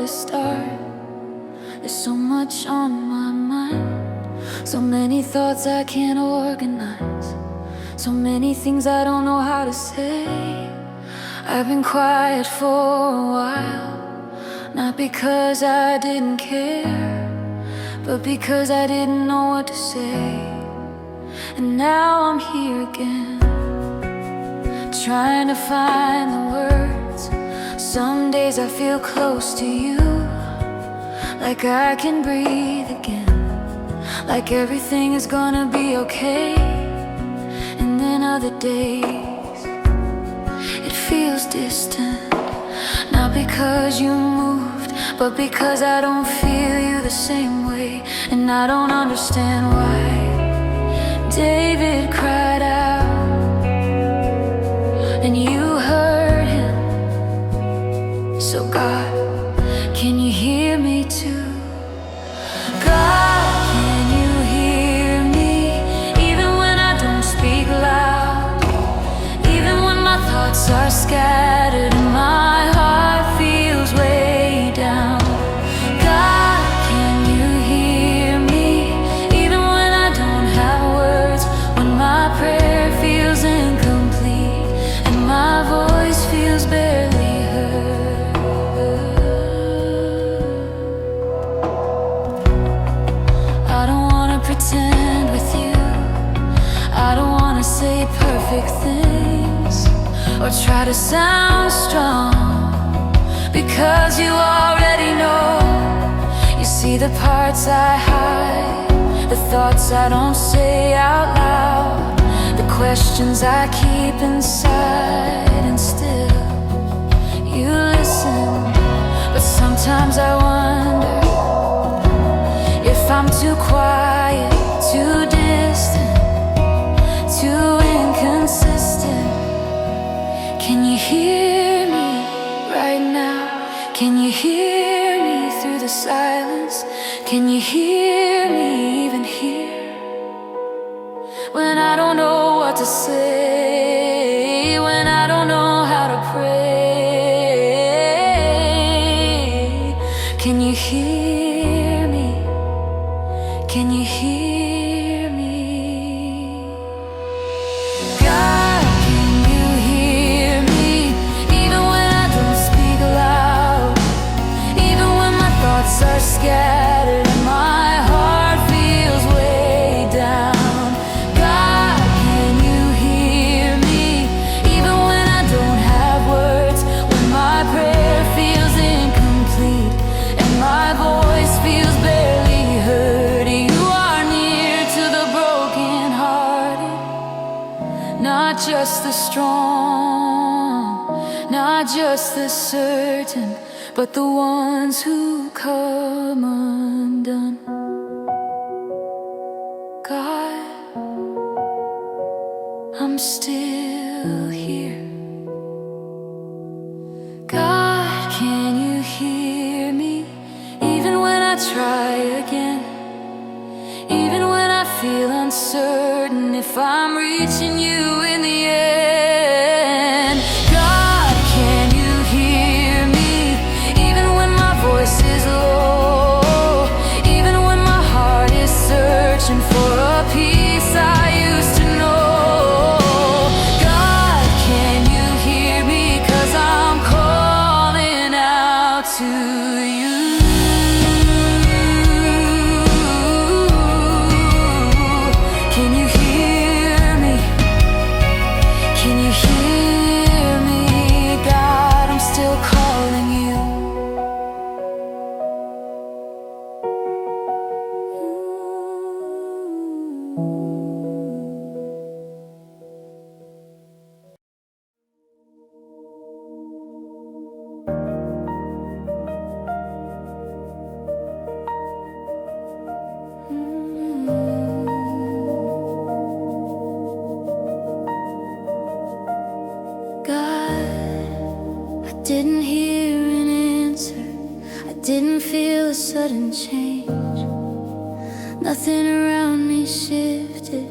to start. There's so much on my mind, so many thoughts I can't organize, so many things I don't know how to say. I've been quiet for a while, not because I didn't care, but because I didn't know what to say. And now I'm here again, trying to find the words. Some days I feel close to you, like I can breathe again, like everything is gonna be okay. And then other days it feels distant, not because you moved, but because I don't feel you the same way. And I don't understand why David cried out and you heard him. So God, can you hear me too? God, can you hear me? Even when I don't speak loud, even when my thoughts are scattered and my heart feels way down. God, can you hear me? Even when I don't have words, when my prayer feels incomplete and my voice feels barely heard. I don't wanna pretend with you, I don't wanna say perfect things or try to sound strong, because you already know. You see the parts I hide, the thoughts I don't say out loud, the questions I keep inside. And still you listen, but sometimes I wonder if I'm too quiet, too distant, too inconsistent. Can you hear me right now? Can you hear me through the silence? Can you hear me even here? When I don't know what to say, when I don't know how to pray. Can you hear me? Can you hear me? God, can you hear me? Even when I don't speak loud, even when my thoughts are scattered and my heart feels way down. God, can you hear me? Even when I don't have words, when my prayer feels incomplete and my voice feels barely heard. You are near to the brokenhearted, not just the strong, not just the certain, but the ones who come undone. God, I'm still here. God, can you hear me? Even when I try again, even when I feel uncertain if I'm reaching you in the end. God, can you hear me? Even when my voice is low, even when my heart is searching for a peace I used to know. God, can you hear me? 'Cause I'm calling out to you. Can you hear me? Can you hear me? God, I'm still calling you. God, I didn't hear an answer, I didn't feel a sudden change. Nothing around me shifted,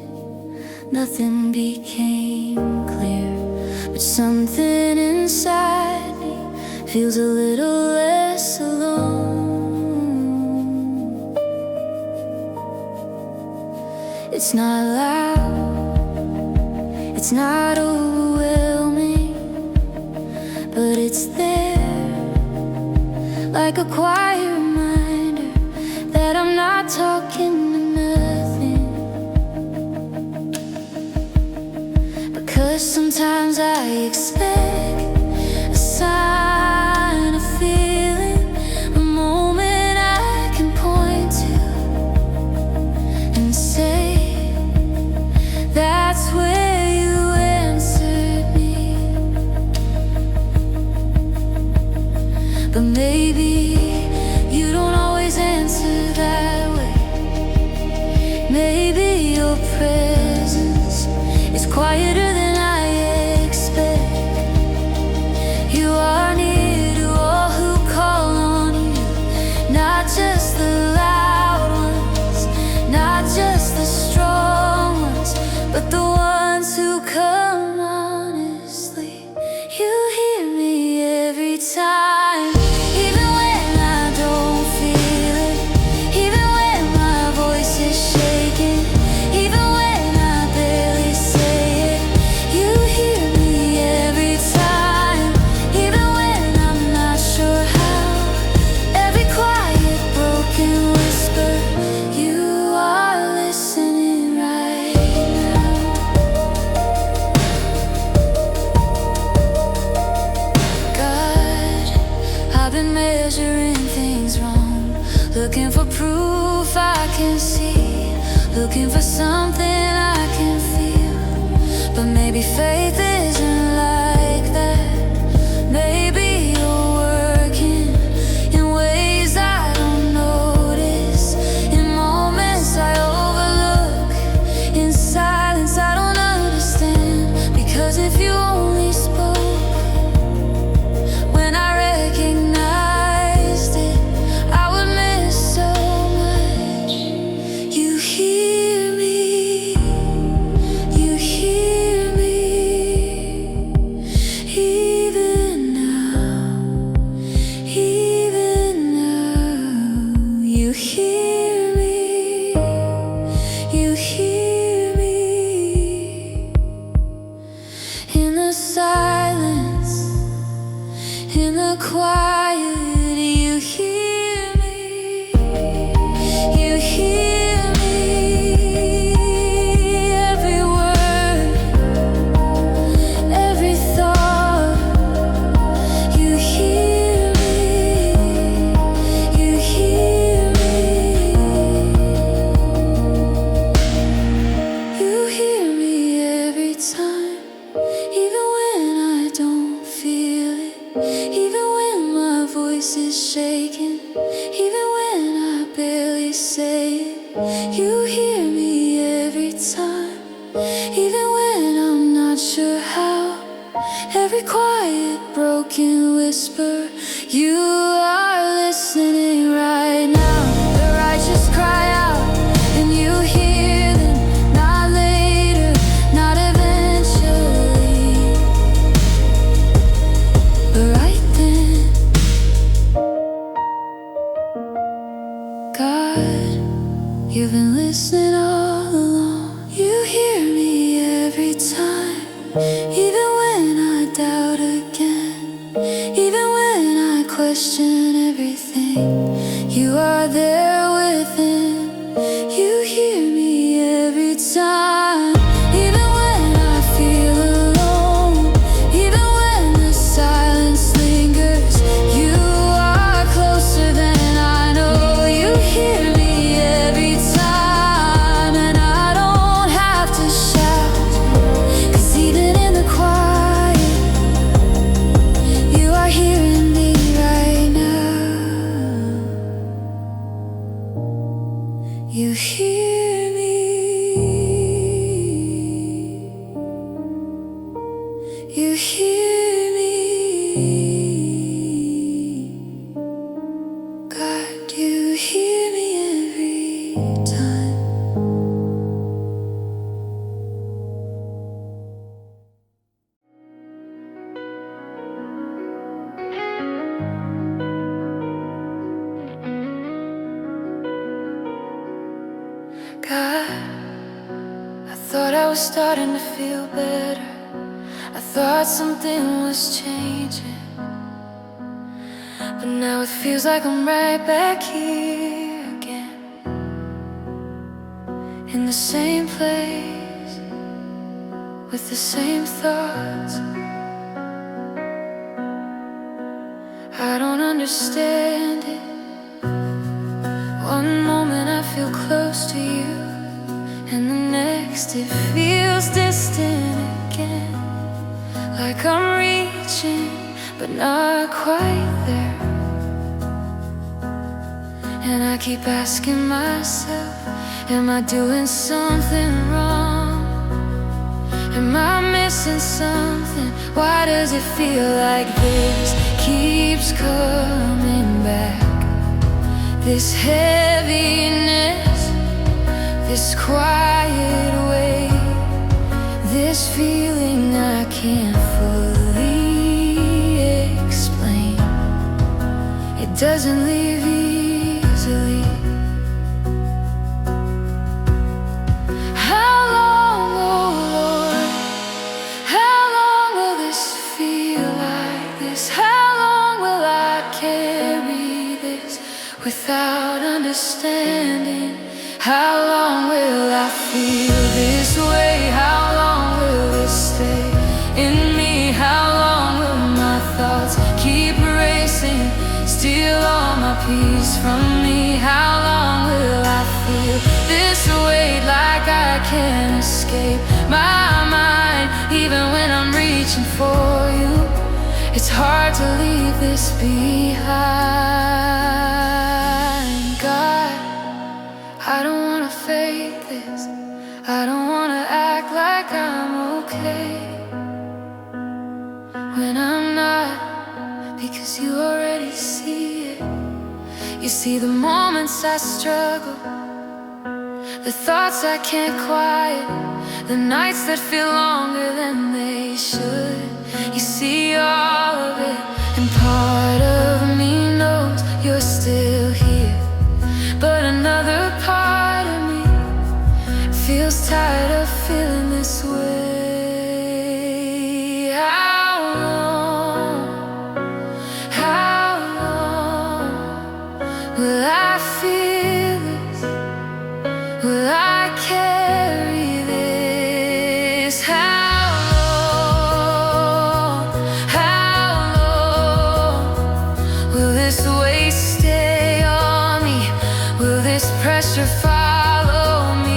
nothing became clear, but something inside me feels a little less less alone. It's not loud, it's not overwhelming, but it's there, like a quiet reminder that I'm not talking to nothing. Because sometimes I expect a sign, a feeling, a moment I can point to and say, that's where you answered me. But maybe you don't always answer that way. Maybe your presence is quieter than I expect. You are near to all who call on you, not just the loud ones, not just the strong ones, but the ones who come honestly. You hear me every time, even when I don't feel it, even when my voice is shaking, even when I barely say it. You hear me every time, even when I'm not sure how. Every quiet, broken whisper, you are listening right now. God, I've been measuring things wrong, looking for proof I can see, looking for something I can feel. But maybe faith isn't like that. Maybe you're working in ways I don't notice, in moments I overlook, in silence I don't understand. Because if you only spoke when I recognized it, I would miss so much. You hear me, you hear me, even now, even now. You hear me, you hear me, in the silence, in the quiet. You hear me, you hear me, every word, every thought. You hear me, you hear me, you hear me every time, even when I don't feel it, even when my voice is shaking, even when I barely say it. You hear me every time, even when I'm not sure how. Every quiet, broken whisper, you are listening right now. The righteous cry out, and you hear them, not later, not eventually, but right then. God, you've been listening all along. You hear me every time, even when I doubt again, even when I question everything. You are there within. You hear me every time, even when I feel alone, even when the silence lingers. You are closer than I know. You hear me every time, and I don't have to shout. 'Cause even in the quiet, you are hearing me right now. You hear me, you hear me, God, you hear me every time. starting to feel better. I thought something was changing, but now it feels like I'm right back here again, in the same place, with the same thoughts. I don't understand it. One moment I feel close to you, and the next it feels distant again, like I'm reaching but not quite there. And I keep asking myself, am I doing something wrong? Am I missing something? Why does it feel like this keeps coming back? This heaviness, this quiet weight, this feeling I can't fully explain. It doesn't leave easily. How long, oh Lord, how long will this feel like this? How long will I carry this without understanding? How long will I feel this way? How long will this stay in me? How long will my thoughts keep racing, steal all my peace from me? How long will I feel this weight, like I can't escape my mind? Even when I'm reaching for you, it's hard to leave this behind. God, I don't wanna fake this. I don't wanna act like I'm okay when I'm not, because you already see it. You see the moments I struggle, the thoughts I can't quiet, the nights that feel longer than they should. You see all of it, and part of me knows you're still here, but another part of me feels tired of feeling this way. How long will I feel this? Will I carry this? How long will this weight stay on me? Will this pressure follow me?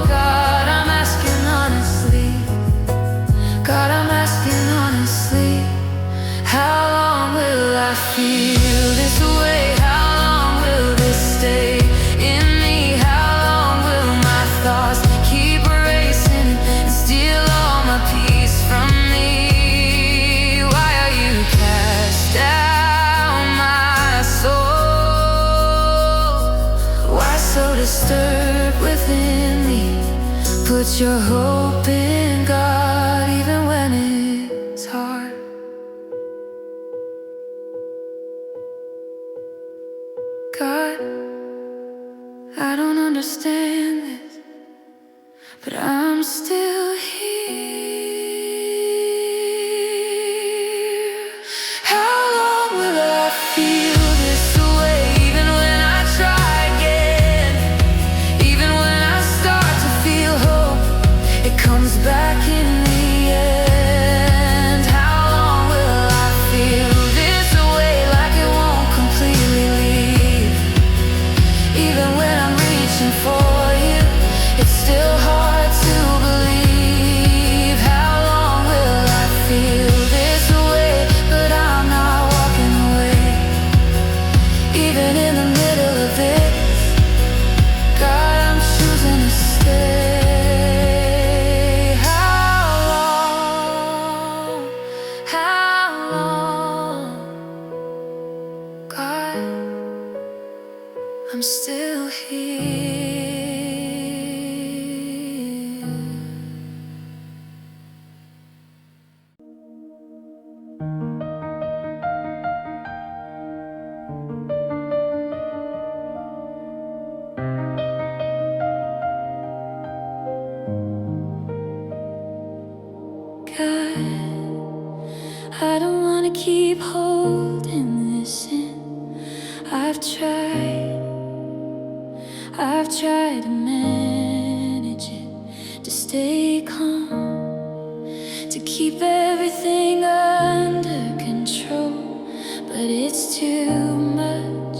God, I'm asking honestly. God, I'm asking honestly. How long will I feel this way? How long will this stay in me? How long will my thoughts keep racing and steal all my peace from me? Why are you cast down, my soul? Why so disturbed within me? Put your hope in God, even when it's hard. God, I don't understand this, but I'm still here. How long will I feel this way, even when I try again? Even when I start to feel hope, it comes back in the end. How long will I feel this way, like it won't completely leave? Even when I'm reaching for you, it's still hard to believe. How long will I feel this way? But I'm not walking away. Even in the middle of it, God, I'm choosing to stay. How long? How long? God, I'm still here. keep holding this in. I've tried to manage it, to stay calm, to keep everything under control, but it's too much.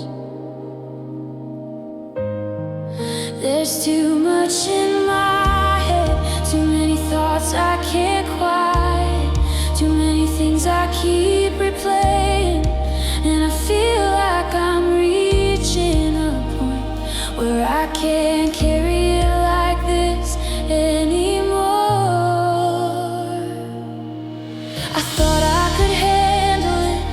There's too much in my head, too many thoughts I can't quiet, too many things I keep replaying, and I feel like I'm reaching a point where I can't carry it like this anymore. I thought I could handle it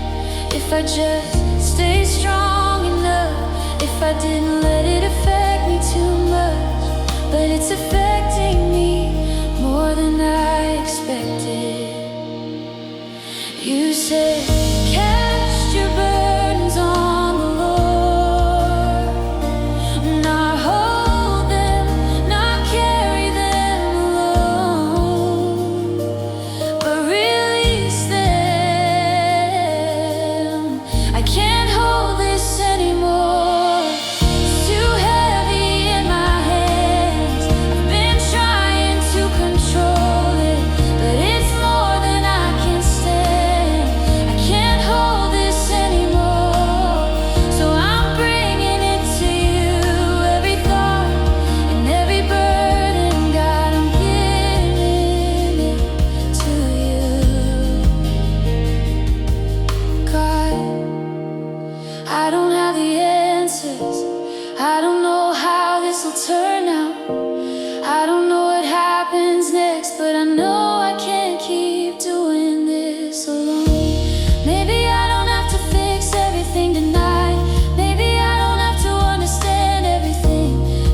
if I just stayed strong enough, if I didn't let it affect me too much, but it's affecting me more than I expected. You said, cast your burdens on the Lord, not hold them, not carry them alone, but release them. I can't hold this anymore, it's too heavy in my hands. I've been trying to control it, but it's more than I can stand. I can't hold this anymore, so I'm bringing it to you. Every thought and every burden, God, I'm giving it to you. God, I don't have the answers, I don't know how this will turn out, I don't know what happens next, but I know I can't keep doing this alone. Maybe I don't have to fix everything tonight, maybe I don't have to understand everything,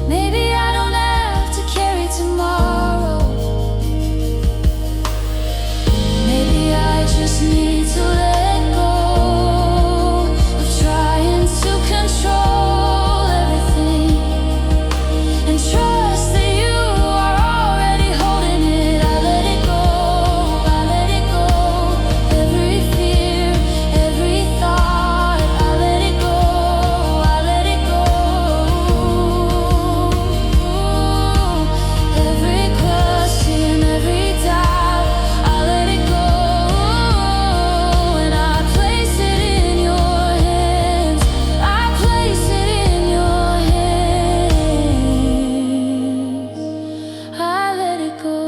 maybe I don't have to carry tomorrow, maybe I just need to let go of trying to control everything, and trust that you are already holding it. I let it go, I let it go. Every fear, every thought, I let it go, I let it go. Every question, every doubt, I let it go, and I place it in your hands. I place it in your hands. I let it go,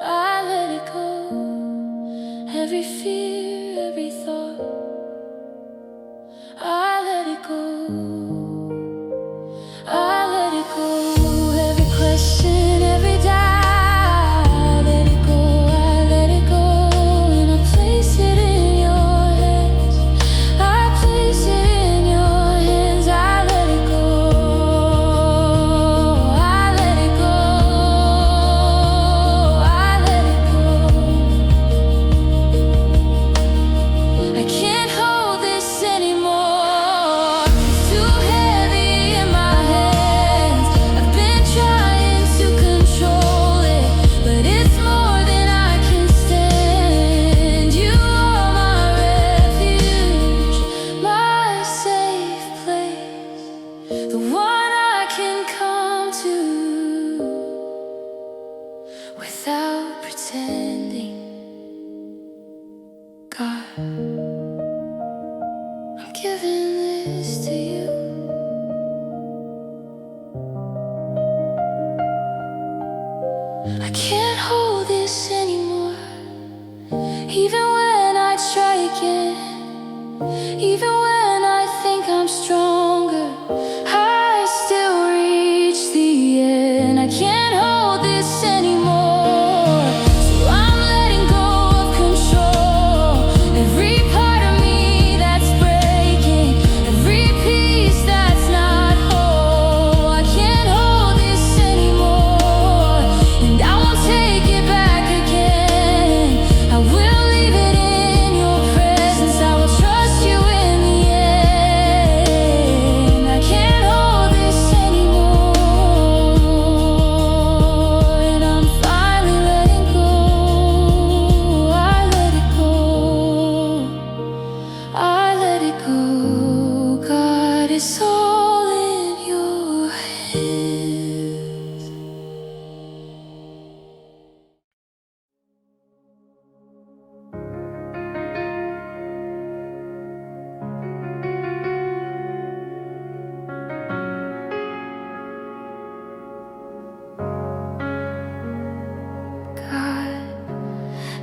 I let it go. Every fear, every thought, I let it go, I let it go. Every question, every doubt, I let it go, I let it go, and I place it in your hands. I place it in your hands. I let it go, I let it go, I let it go. I can't hold this anymore, it's too heavy in my hands. I've been trying to control it, but it's more than I can stand. You are my refuge, my safe place, the one I can come to without pretending. God, I'm giving this to you. I can't hold this anymore, even when I try again, even when I think I'm stronger, I still reach the end. I can't hold this anymore, so I'm letting go of control. Every part of me that's breaking, every piece that's not whole, I can't hold this anymore, and I won't take it back again. I will leave it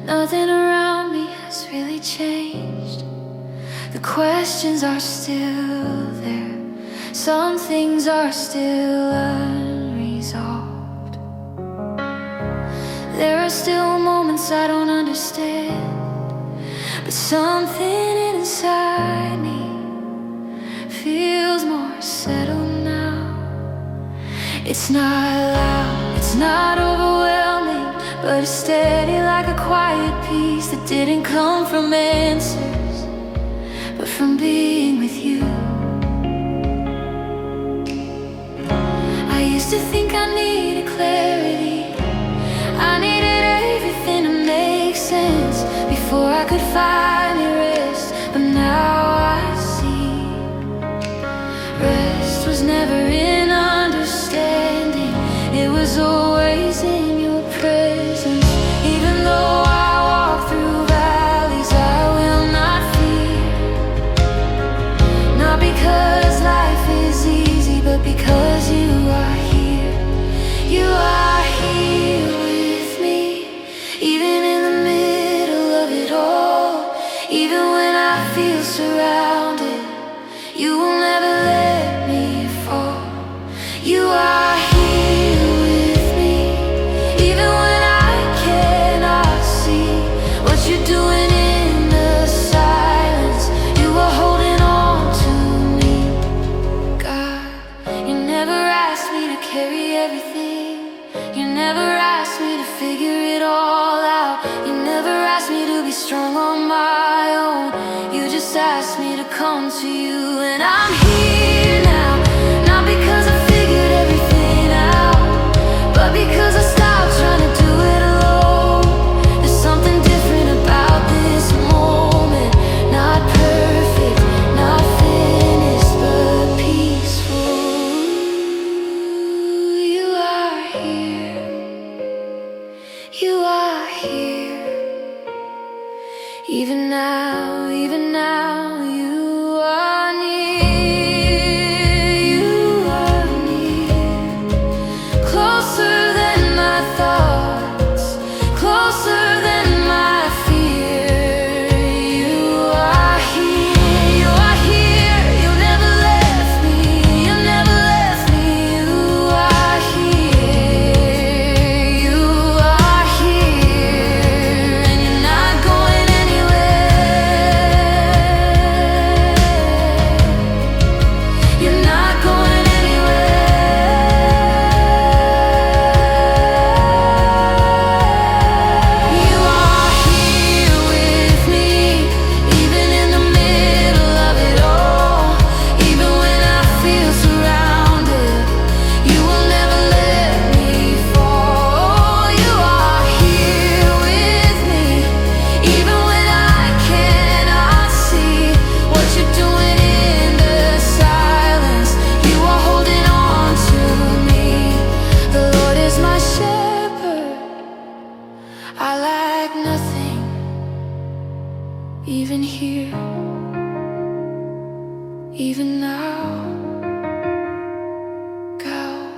Nothing around me has really changed. The questions are still there. Some things are still unresolved. There are still moments I don't understand, but something inside me feels more settled now. It's not loud, it's not overwhelming, but it's steady like a quiet peace that didn't come from answers, but from being with you. I used to think I needed clarity. I needed everything to make sense before I could finally rest. But now I see rest was never in understanding. It was always in your presence. Even though I walk through valleys, I will not fear. Not because life is easy, but because you are here. You are here with me, even in the middle of it all. Even when I feel surrounded, you will never let me fall. You are here with me, even when I cannot see what you're doing in the silence. You are holding on to me. God, you never asked me to carry everything. You never asked me to figure it all out. You never asked me to be strong on my own. You just asked me to come to you, and I'm here now. Not because I figured everything out, but because I stopped trying to do it alone. There's something different about this moment. Not perfect, not finished, but peaceful. You are here. You are here. Even now, you are near. You are near. Closer than my thoughts, closer than my fear. You are here. You are here. You never left me. You never left me. You are here. You are here, and you're not going anywhere. You're not going anywhere. You are here with me, even in the middle of it all. Even when I feel surrounded, you will never let me fall. You are here with me, even when I cannot see what you're doing in the silence. You are holding on to me. The Lord is my shepherd, I lack nothing. Even here, even now, God,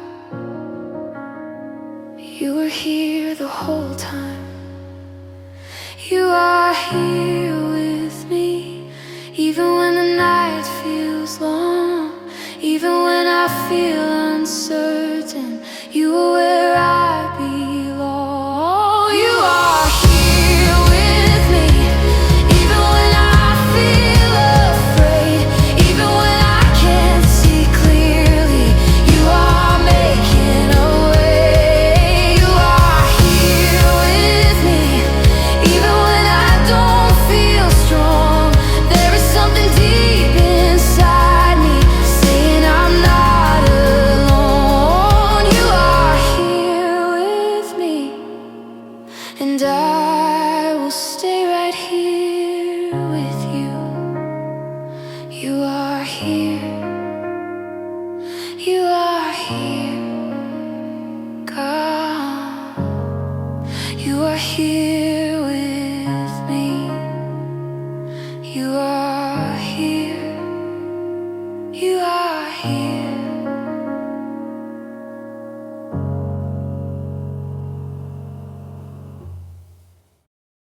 you were here the whole time. You are here with me, even when the night feels long, even when I feel uncertain. You are where I belong. You are here with me, even when I feel afraid, even when I can't see clearly. You are making a way. You are here with me, even when I don't feel strong. There is something deep inside me saying I'm not alone. You are here with me, and I will stay right here with you. You are here. You are here, God. You are here with me. You are